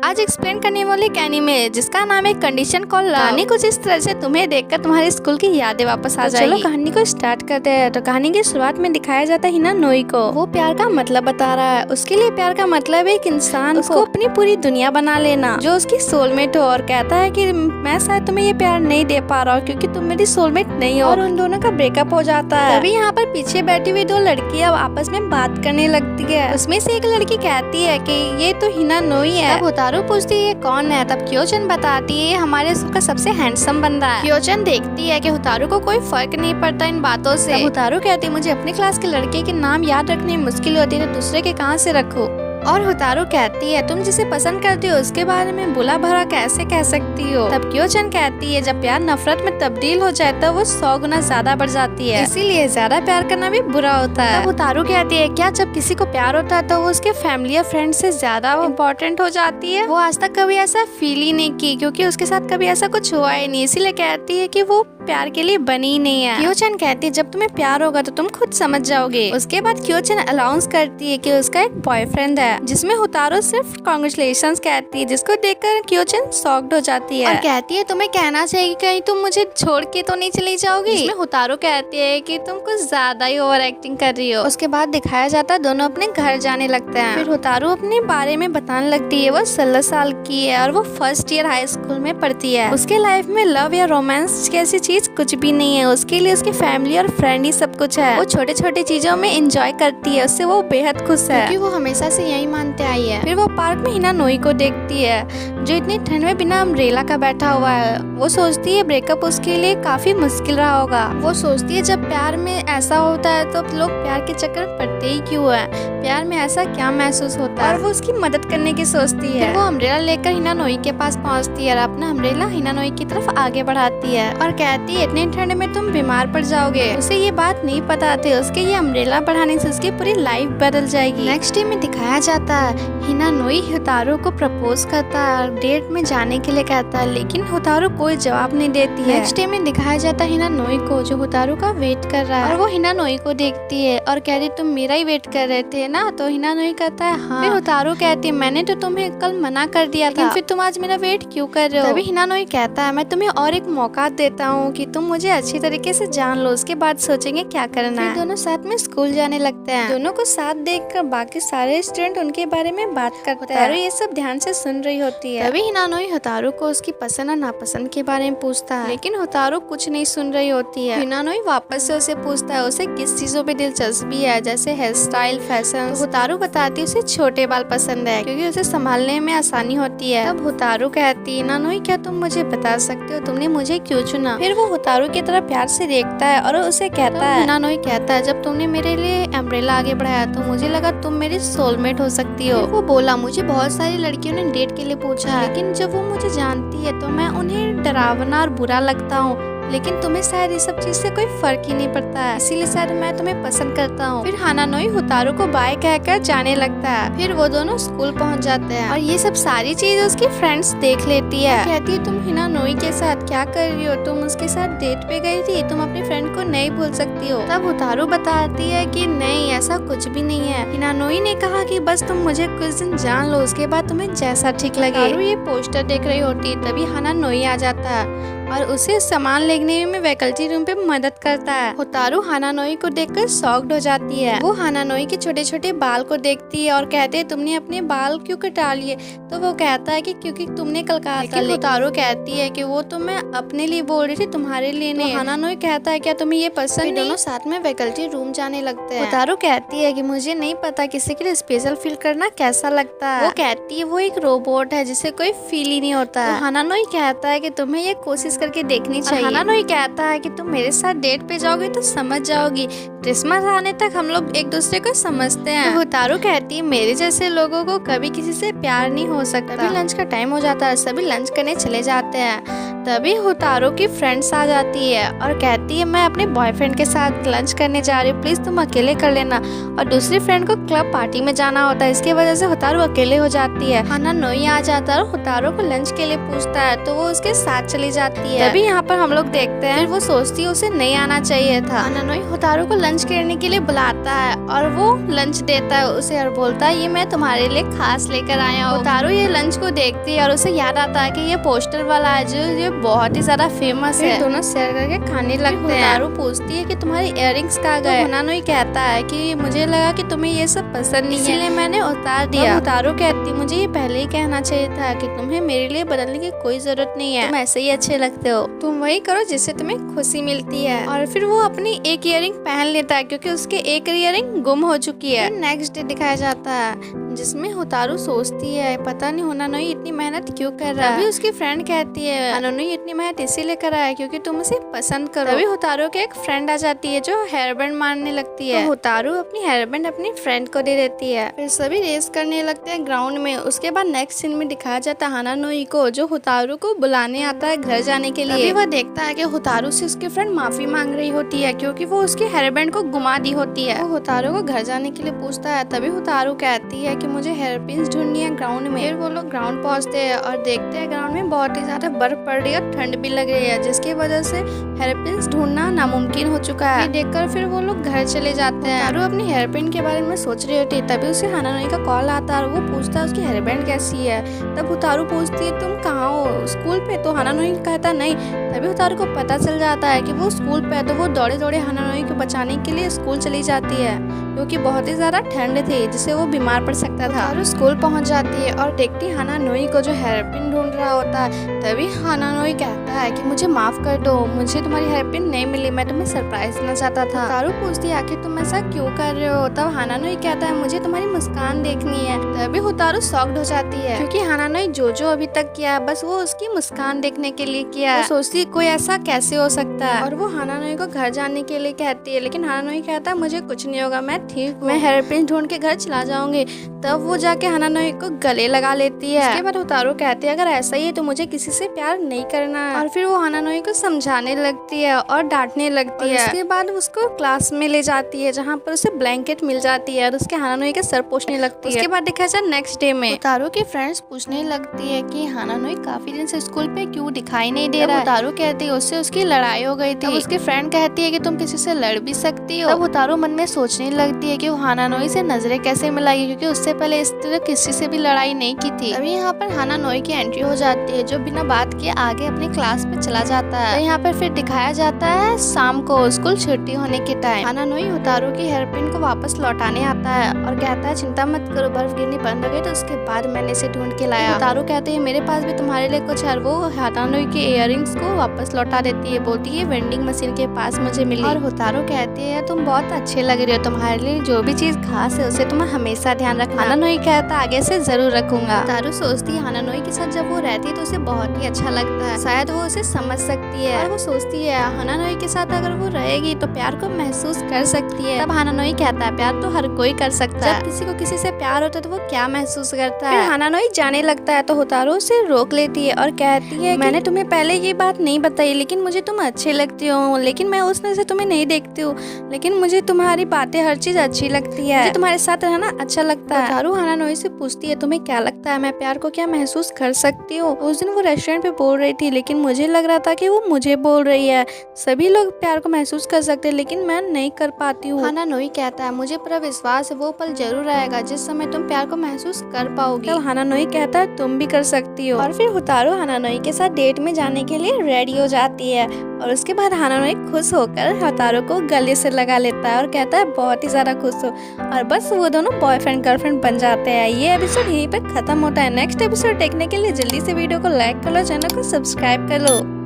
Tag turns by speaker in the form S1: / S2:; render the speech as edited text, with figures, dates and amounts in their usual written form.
S1: आज एक्सप्लेन करने वाली एक एनीमे जिसका नाम है कंडीशन कॉल लव। कहानी कुछ इस तरह से तुम्हें देखकर तुम्हारे स्कूल की यादें वापस आ जाएगी। चलो कहानी को स्टार्ट करते हैं। तो कहानी की शुरुआत में दिखाया जाता है हिना नोई को। वो प्यार का मतलब बता रहा है। उसके लिए प्यार का मतलब है एक इंसान उसको अपनी पूरी दुनिया बना लेना जो उसकी सोलमेट हो, और कहता है कि मैं शायद तुम्हें ये प्यार नहीं दे पा रहा हूँ क्योंकि तुम मेरी सोलमेट नहीं हो। और उन दोनों का ब्रेकअप हो जाता है। तभी यहाँ पर पीछे बैठी हुई दो लड़कियां आपस में बात करने लगती है। उसमें से एक लड़की कहती है कि ये तो हिना नोई है। तब होतारू पूछती है ये कौन है। तब क्योचन बताती है ये हमारे स्कूल का सबसे हैंडसम बंदा है। क्योचन देखती है कि होतारू को कोई फर्क नहीं पड़ता इन बातों से। तब होतारू कहती है मुझे अपने क्लास के लड़के के नाम याद रखने में मुश्किल होती है तो दूसरे के कहाँ से रखूं। और होतारू कहती है तुम जिसे पसंद करती हो उसके बारे में बुला भरा कैसे कह सकती हो। तब क्योचन कहती है जब प्यार नफरत में तब्दील हो जाए तो वो 100 गुना ज्यादा बढ़ जाती है, इसीलिए ज्यादा प्यार करना भी बुरा होता है। तब होतारू कहती है क्या जब किसी को प्यार होता है तो वो उसके फैमिली और फ्रेंड से ज्यादा इम्पोर्टेंट हो जाती है। वो आज तक कभी ऐसा फील ही नहीं की क्योंकि उसके साथ कभी ऐसा कुछ हुआ ही नहीं, इसीलिए कहती है कि वो प्यार के लिए बनी ही नहीं है। क्योचन कहती है जब तुम्हें प्यार होगा तो तुम खुद समझ जाओगे। उसके बाद क्योचन अनाउंस करती है कि उसका एक बॉयफ्रेंड है, जिसमें होतारू सिर्फ कांग्रेचुलेशंस कहती है, जिसको देखकर क्योचन शॉक्ड हो जाती है और कहती है तुम्हें कहना चाहिए कहीं तुम मुझे छोड़ के तो नहीं चली जाओगी। जिसमें होतारू कहती है कि तुम कुछ ज्यादा ही ओवर एक्टिंग कर रही हो। उसके बाद दिखाया जाता है दोनों अपने घर जाने लगते हैं। फिर होतारू अपने बारे में बताने लगती है वो 16 साल की है और वो फर्स्ट ईयर हाई स्कूल में पढ़ती है। उसके लाइफ में लव या रोमांस जैसी चीज कुछ भी नहीं है। उसके लिए उसकी फैमिली और फ्रेंड ही सब कुछ है। वो छोटे छोटे चीजों में एंजॉय करती है, उससे वो बेहद खुश है क्योंकि वो हमेशा से यही मानते आई है। फिर वो पार्क में हिना नोई को देखती है जो इतनी ठंड में बिना अम्ब्रेला का बैठा हुआ है। वो सोचती है ब्रेकअप उसके लिए काफी मुश्किल रहा होगा। वो सोचती है जब प्यार में ऐसा होता है तो लोग प्यार के चक्कर में पड़ते ही क्यों है, प्यार में ऐसा क्या महसूस होता है। और वो उसकी मदद करने की सोचती है। वो अम्ब्रेला लेकर हिना नोई के पास पहुंचती है और अपना अम्ब्रेला हिना नोई की तरफ आगे बढ़ाती है और कहती है इतनी ठंड में तुम बीमार पड़ जाओगे। उसे ये बात नहीं पता थी उसके ये अम्ब्रेला बढ़ाने से उसकी पूरी लाइफ बदल जाएगी। नेक्स्ट डे में दिखाया जाता है हिना नोई होतारू को प्रपोज करता है और डेट में जाने के लिए कहता है, लेकिन होतारू कोई जवाब नहीं देती है। नेक्स्ट डे में दिखाया जाता है हिना नोई को जो होतारू का वेट कर रहा है और वो हिना नोई को देखती है और कहती तुम मेरा ही वेट कर रहे थे ना। तो हिना नोई कहता है हाँ। फिर होतारू कहती है मैंने तो तुम्हें कल मना कर दिया था, फिर तुम आज मेरा वेट क्यों कर रहे हो। तभी हिना नोई कहता है मैं तुम्हें और एक मौका देता हूँ कि तुम मुझे अच्छी तरीके से जान लो, उसके बाद सोचेंगे क्या करना है। दोनों साथ में स्कूल जाने लगते हैं। दोनों को साथ देखकर बाकी सारे स्टूडेंट उनके बारे में बात करते हैं। ये सब ध्यान से सुन रही होती है। तभी हिना नोई होतारू को उसकी पसंद और नापसंद के बारे में पूछता है, लेकिन होतारू कुछ नहीं सुन रही होती है। हिना नोई वापस से उसे पूछता है उसे किस चीजों पे दिलचस्पी है जैसे हेयर स्टाइल, फैशन। तो होतारू बताती है उसे छोटे बाल पसंद है क्योंकि उसे संभालने में आसानी होती है। तब होतारू कहती है हिना नोई क्या तुम मुझे बता सकते हो तुमने मुझे क्यों चुना। फिर वो होतारू की तरफ प्यार से देखता है और उसे कहता है हिना नोई कहता है जब तुमने मेरे लिए अम्ब्रेला आगे बढ़ाया तो मुझे लगा तुम मेरी सोलमेट हो सकती हो। वो बोला मुझे बहुत सारी लड़कियों ने डेट के लिए पूछा है लेकिन जब वो मुझे जानती है तो मैं उन्हें डरावना और बुरा लगता हूँ, लेकिन तुम्हें शायद इस सब चीज से कोई फर्क ही नहीं पड़ता है, इसीलिए शायद मैं तुम्हें पसंद करता हूँ। फिर हिना नोई होतारू को बाय कहकर जाने लगता है। फिर वो दोनों स्कूल पहुँच जाते हैं और ये सब सारी चीज उसकी फ्रेंड्स देख लेती है। कहती है तुम हिना नोई के साथ क्या कर रही हो, तुम उसके साथ डेट पे गई थी, तुम अपनी फ्रेंड को नहीं भूल सकती हो। तब होतारू बताती है कि नहीं ऐसा कुछ भी नहीं है। हिना नोई ने कहा कि बस तुम मुझे कुछ दिन जान लो उसके बाद तुम्हें जैसा ठीक लगे। ये पोस्टर देख रही होती तभी हिना नोई आ जाता है और उसे सामान लेने में वैकल्टी रूम पे मदद करता है। होतारू हिना नोई को देखकर शॉक्ड हो जाती है। वो हिना नोई के छोटे छोटे बाल को देखती है और कहते है तुमने अपने बाल क्यों कटा लिए। तो वो कहता है कि क्योंकि तुमने कल कहा था। होतारू कहती है कि वो तो मैं अपने लिए बोल रही थी तुम्हारे लिए नहीं। हिना नोई कहता है क्या तुम्हें ये पसंद नहीं। दोनों साथ में वैकल्टी रूम जाने लगते हैं। होतारू कहती है कि मुझे नहीं पता किसी के लिए स्पेशल फील करना कैसा लगता है। वो कहती है वो एक रोबोट है जिसे कोई फील ही नहीं होता है। हिना नोई कहता है कि तुम्हें ये कोशिश करके देखनी चाहिए। हिना नोई कहता है कि तुम मेरे साथ डेट पे जाओगी तो समझ जाओगी, क्रिसमस आने तक हम लोग एक दूसरे को समझते हैं। तो होतारू कहती है मेरे जैसे लोगों को कभी किसी से प्यार नहीं हो सकता। तभी लंच का टाइम हो जाता है, सभी लंच करने चले जाते हैं। तभी होतारू की फ्रेंड्स आ जाती है और कहती है मैं अपने बॉयफ्रेंड के साथ लंच करने जा रही हूँ, प्लीज तुम अकेले कर लेना। और दूसरी फ्रेंड को क्लब पार्टी में जाना होता है, इसकी वजह से होतारू अकेले हो जाती है। हिना नोई आ जाता है और होतारू को लंच के लिए पूछता है तो वो उसके साथ चली जाती जाती है। तभी यहाँ पर हम लोग देखते हैं फिर वो सोचती है उसे नहीं आना चाहिए था। हानानोई होतारू को लंच करने के लिए बुलाता है और वो लंच देता है उसे और बोलता है ये मैं तुम्हारे लिए खास लेकर आया हूँ। होतारू ये लंच को देखती है और उसे याद आता है कि ये पोस्टर वाला है जो ये बहुत ही ज्यादा फेमस है। दोनों शेयर करके खाने लगते हैं। होतारू पूछती है कि तुम्हारी इयररिंग्स कहाँ गए। हानानोई कहता है कि मुझे लगा कि तुम्हें ये सब पसंद नहीं है इसलिए मैंने उतार दिया। होतारू कहती मुझे ये पहले ही कहना चाहिए था कि तुम्हें मेरे लिए बदलने की कोई जरूरत नहीं है, तुम ऐसे ही अच्छे लगते हो, तुम वही करो जिससे तुम्हें खुशी मिलती है। और फिर वो अपनी एक इयररिंग पहन लेता है क्योंकि उसके एक इयररिंग गुम हो चुकी है। नेक्स्ट डे दिखाया जाता है जिसमें होतारू सोचती है पता नहीं हानानोई इतनी मेहनत क्यों कर रहा है। तभी उसकी फ्रेंड कहती है हानानोई इतनी मेहनत इसीलिए कर रहा है क्योंकि तुम उसे पसंद करो। तभी होतारू के एक फ्रेंड आ जाती है जो हेयर बैंड मारने लगती है। तो होतारू अपनी हेयर बैंड अपनी फ्रेंड को दे देती है। फिर सभी रेस करने लगते हैं ग्राउंड में। उसके बाद नेक्स्ट सीन में दिखाया जाता है हानानोई को जो होतारू को बुलाने आता है घर जाने के लिए। तभी वह देखता है कि होतारू से उसकी फ्रेंड माफी मांग रही होती है क्योंकि वो उसके हेयर बैंड को घुमा दी होती है। वो होतारू को घर जाने के लिए पूछता है। तभी होतारू कहती है कि मुझे हेयर पिन्स ढूंढनी है ग्राउंड में। फिर वो लोग ग्राउंड पहुंचते हैं और देखते हैं ग्राउंड में बहुत ही ज्यादा बर्फ पड़ रही है और ठंड भी लग रही है जिसकी वजह से हेयर पिन्स ढूंढना नामुमकिन हो चुका है। देखकर फिर वो लोग घर चले जाते हैं। होतारू अपनी हेयर पिन के बारे में सोच रही होती है। तभी उसे हानानोई का कॉल आता है और वो पूछता है उसकी हेयर बैंड कैसी है। तब होतारू पूछती है तुम कहाँ हो स्कूल पे। तो हानानोई कहता नहीं। तभी होतारू को पता चल जाता है कि वो स्कूल पे है। तो वो दौड़े दौड़े हानानोई को बचाने के लिए स्कूल चली जाती है क्योंकि बहुत ही ज्यादा ठंड थी जिससे वो बीमार पड़ सकता था। और स्कूल पहुंच जाती है और देखती है हानानोई को जो हेयर पिन ढूंढ रहा होता है। तभी हानानोई कहता है कि मुझे माफ कर दो, मुझे तुम्हारी हेयर पिन नहीं मिली, मैं तुम्हें सरप्राइज देना चाहता था। होतारू पूछती है आखिर तुम ऐसा क्यों कर रहे हो। तब हानानोई कहता है मुझे तुम्हारी मुस्कान देखनी है। तभी होतारू शॉक्ड हो जाती है क्योंकि हानानोई जो अभी तक किया बस वो उसकी मुस्कान देखने के लिए किया। वो सोचती कोई ऐसा कैसे हो सकता है। और वो हानानोई को घर जाने के लिए कहती है लेकिन हानानोई कहता है मुझे कुछ नहीं होगा, मैं ठीक हूँ, मैं हेयर पिन ढूंढ के घर चला जाऊंगी। तब वो जाके हानानोई को गले लगा लेती है। उसके बाद होतारू कहती है अगर ऐसा ही है तो मुझे किसी से प्यार नहीं करना है। और फिर वो हानानोई को समझाने लगती है और डांटने लगती है। उसके बाद उसको क्लास में ले जाती है जहाँ पर उसे ब्लैंकेट मिल जाती है और उसके हानानोई के सर पोंछने लगती है। उसके बाद देखा जाए नेक्स्ट डे में होतारू की फ्रेंड्स पूछने लगती है कि हानानोई काफी दिन से स्कूल पे क्यों दिखाई नहीं दे रहा है। होतारू कहती है उससे उसकी लड़ाई हो गई थी। उसकी फ्रेंड कहती है कि तुम किसी से लड़ भी सकती हो। तब होतारू मन में सोचने लगती है कि वो हानानोई से नजरें कैसे मिलाएगी क्योंकि उससे पहले इस तरह किसी से भी लड़ाई नहीं की थी। अभी यहाँ पर हानानोई की एंट्री हो जाती है जो बिना बात किए आगे अपनी क्लास पे चला जाता है। तो यहाँ पर फिर दिखाया जाता है शाम को स्कूल छुट्टी होने के टाइम हानानोई होतारू की हेयर पिन को वापस लौटाने आता है और कहता है चिंता मत करो, बर्फ गिरनी बंद हो गई तो उसके बाद मैंने इसे ढूंढ के लाया। होतारू कहते हैं मेरे पास भी तुम्हारे लिए कुछ है। वो हानानोई के इयररिंग्स को वापस लौटा देती है, बोलती है वेंडिंग मशीन के पास मुझे मिली। और होतारू कहती है तुम बहुत अच्छे लग रही हो, तुम्हारे लिए जो भी चीज खास है उसे तुम हमेशा ध्यान रखना। हानानोई कहता आगे से जरूर रखूंगा। होतारू सोचती है हानानोई के साथ जब वो रहती है तो उसे बहुत ही अच्छा लगता है, शायद वो उसे समझ सकती है। और वो सोचती है हानानोई के साथ अगर वो रहेगी तो प्यार को महसूस कर सकती है। तब हानानोई कहता है प्यार तो हर कोई कर सकता है, जब किसी को किसी से प्यार होता है तो वो क्या महसूस करता है। हानानोई जाने लगता है तो होतारू उसे रोक लेती है और कहती है मैंने तुम्हें पहले ये बात नहीं बताई लेकिन मुझे तुम अच्छी लगती हो, लेकिन मैं उस नजर से तुम्हें नहीं देखती हूँ, लेकिन मुझे तुम्हारी बातें हर चीज अच्छी लगती है, मुझे तुम्हारे साथ रहना अच्छा लगता है। होतारू हानानोई से पूछती है तुम्हें क्या लगता है मैं प्यार को क्या महसूस कर सकती हूँ। उस दिन वो रेस्टोरेंट पे बोल रही थी लेकिन मुझे लग रहा था कि वो मुझे बोल रही है। सभी लोग प्यार को महसूस कर सकते हैं लेकिन मैं नहीं कर पाती हूँ। हानानोई कहता है मुझे पूरा विश्वास है वो पल जरूर आएगा जिस समय तुम प्यार को महसूस कर पाओगी। तब हानानोई कहता है तुम भी कर सकती हो। और फिर होतारू हानानोई के साथ डेट में जाने के लिए रेडी हो जाती है और उसके बाद हानानोई खुश होकर होतारू को गले से लगा लेता है और कहता है बहुत ही ज्यादा खुश हो। और बस वो दोनों बॉयफ्रेंड गर्लफ्रेंड बन जाते हैं। ये एपिसोड यहीं पर खत्म होता है। नेक्स्ट एपिसोड देखने के लिए जल्दी से वीडियो को लाइक कर लो, चैनल को सब्सक्राइब कर लो।